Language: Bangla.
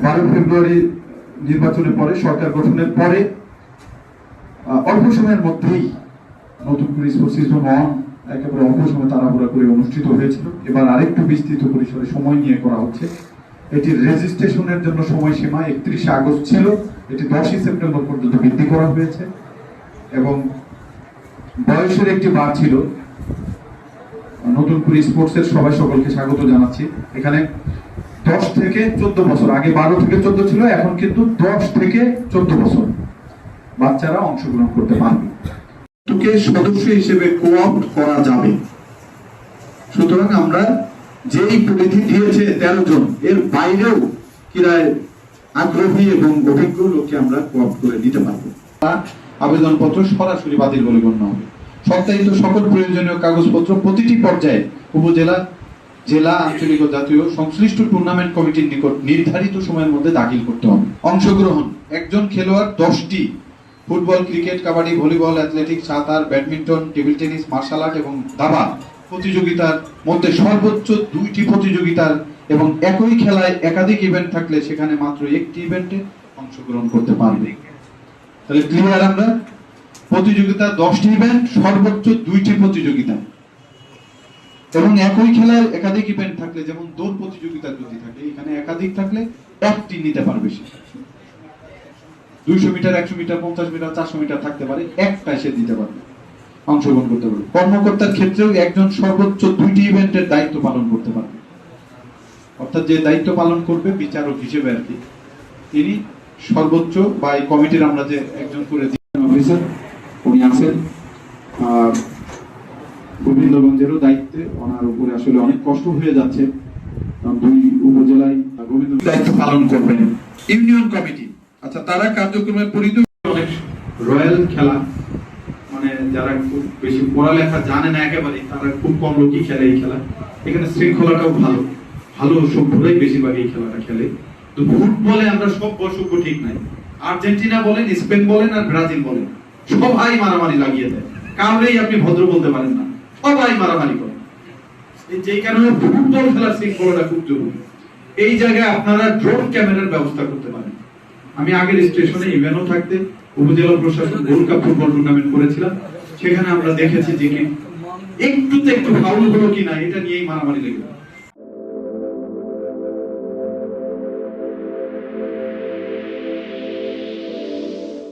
12 ফেব্রুয়ারি নির্বাচনের পরে, সরকার গঠনের পরে অল্প সময়ের মধ্যেই নতুন করে স্পোর্টস সিজন 1 একেবারে অল্প সময় তাড়াহুড়া করে অনুষ্ঠিত হয়েছিল। এবার আরেকটু বিস্তৃত পরিসরে সময় নিয়ে করা হচ্ছে। এটির রেজিস্ট্রেশনের জন্য সময়সীমা 31 আগস্ট ছিল, এটি 10 সেপ্টেম্বর পর্যন্ত বৃদ্ধি করা হয়েছে এবং বয়সের একটি বার ছিল। নতুন করে স্পোর্টসের সবাই সকলকে স্বাগত জানাচ্ছি। এখানে 10 থেকে 14 বছর, আগে 12 থেকে 14 ছিল, এখন কিন্তু 10 থেকে 14 বছর বাচ্চারা অংশগ্রহণ করতে পারবে। তোকে সদস্য হিসেবে কোঅপ্ট করা যাবে। সুতরাং আমরা যেই পরিধি দিয়েছে 13 জন, এর বাইরেও ক্রীড়ায় আগ্রহী এবং অভিজ্ঞ লোককে আমরা কোঅপ্ট করে দিতে পারবো। আবেদনপত্র সরাসরি বাতিল বলে গণ্য হবে। সত্যায়িত সকল প্রয়োজনীয় কাগজপত্র প্রতিটি পর্যায়ে উপজেলা, জেলা, আঞ্চলিক ও জাতীয় সংশ্লিষ্ট টুর্নামেন্ট কমিটির নিকট নির্ধারিত সময়ের মধ্যে দাখিল করতে হবে। অংশগ্রহণ: একজন খেলোয়াড় 10টি football, cricket, kabaddi, volleyball, athletics, সাঁতার, badminton, table tennis, martial art এবং দাবা প্রতিযোগিতার মধ্যে সর্বোচ্চ 2টি প্রতিযোগিতার এবং একই খেলায় একাধিক ইভেন্ট থাকলে সেখানে মাত্র একটি ইভেন্টে অংশগ্রহণ করতে পারবে। তাহলে ক্লিয়ার? আমরা প্রতিযোগিতা 10টি ইভেন্ট, সর্বোচ্চ 2টি প্রতিযোগিতা এবং একই খেলায় একাধিক ইভেন্ট থাকলে, যেমন দৌড় প্রতিযোগিতা যদি থাকে, এখানে একাধিক থাকলে একটি নিতে পারবে সে। 200 মিটার, 100 মিটার, 50 মিটার, 400 মিটার থাকতে পারে, একটা সে দিতে পারবে, অংশগ্রহণ করতে পারবে। কর্মকর্তার ক্ষেত্রেও একজন সর্বোচ্চ 2টি ইভেন্টের দায়িত্ব পালন করতে পারবে। অর্থাৎ যে দায়িত্ব পালন করবে বিচারক হিসেবে আর কি, তিনি সর্বোচ্চ বা এই কমিটির আমরা যে একজন করে অফিসার উনি আছেন, গোবিন্দগঞ্জেরও দায়িত্বে, ওনার উপরে আসলে অনেক কষ্ট হয়ে যাচ্ছে। 2 উপজেলায় গোবিন্দগঞ্জ দায়িত্ব পালন করবেন। ইউনিয়ন কমিটি, আচ্ছা, তারা কার্যক্রমের পরিধি অনেক রয়্যাল খেলা, মানে যারা খুব বেশি পড়ালেখা জানে না একেবারে, তারা খুব কম লোকই খেলে এই খেলা। এখানে শৃঙ্খলাটাও ভালো, ভালো সভ্যরাই বেশিরভাগ এই খেলাটা খেলে। তো ফুটবলে আমরা সব বসুক ঠিক নাই, আর্জেন্টিনা বলেন, স্পেন বলেন আর ব্রাজিল বলেন, সবাই মারামারি লাগিয়ে দেয়, কাউরেই আপনি ভদ্র বলতে পারেন না, সবাই মারামারি করে। যেই কারণে ফুটবল খেলার শৃঙ্খলাটা খুব জরুরি। এই জায়গায় আপনারা ড্রোন ক্যামেরার ব্যবস্থা করতে পারেন। আমি আগের স্টেশনে ইভেন্টও থাকতে উপজেলা প্রশাসন গোল্ড কাপ ফুটবল টুর্নামেন্ট করেছিলাম, সেখানে আমরা দেখেছি যে কি একটু ফাউল হলো কিনা এটা নিয়েই মারামারি লেগে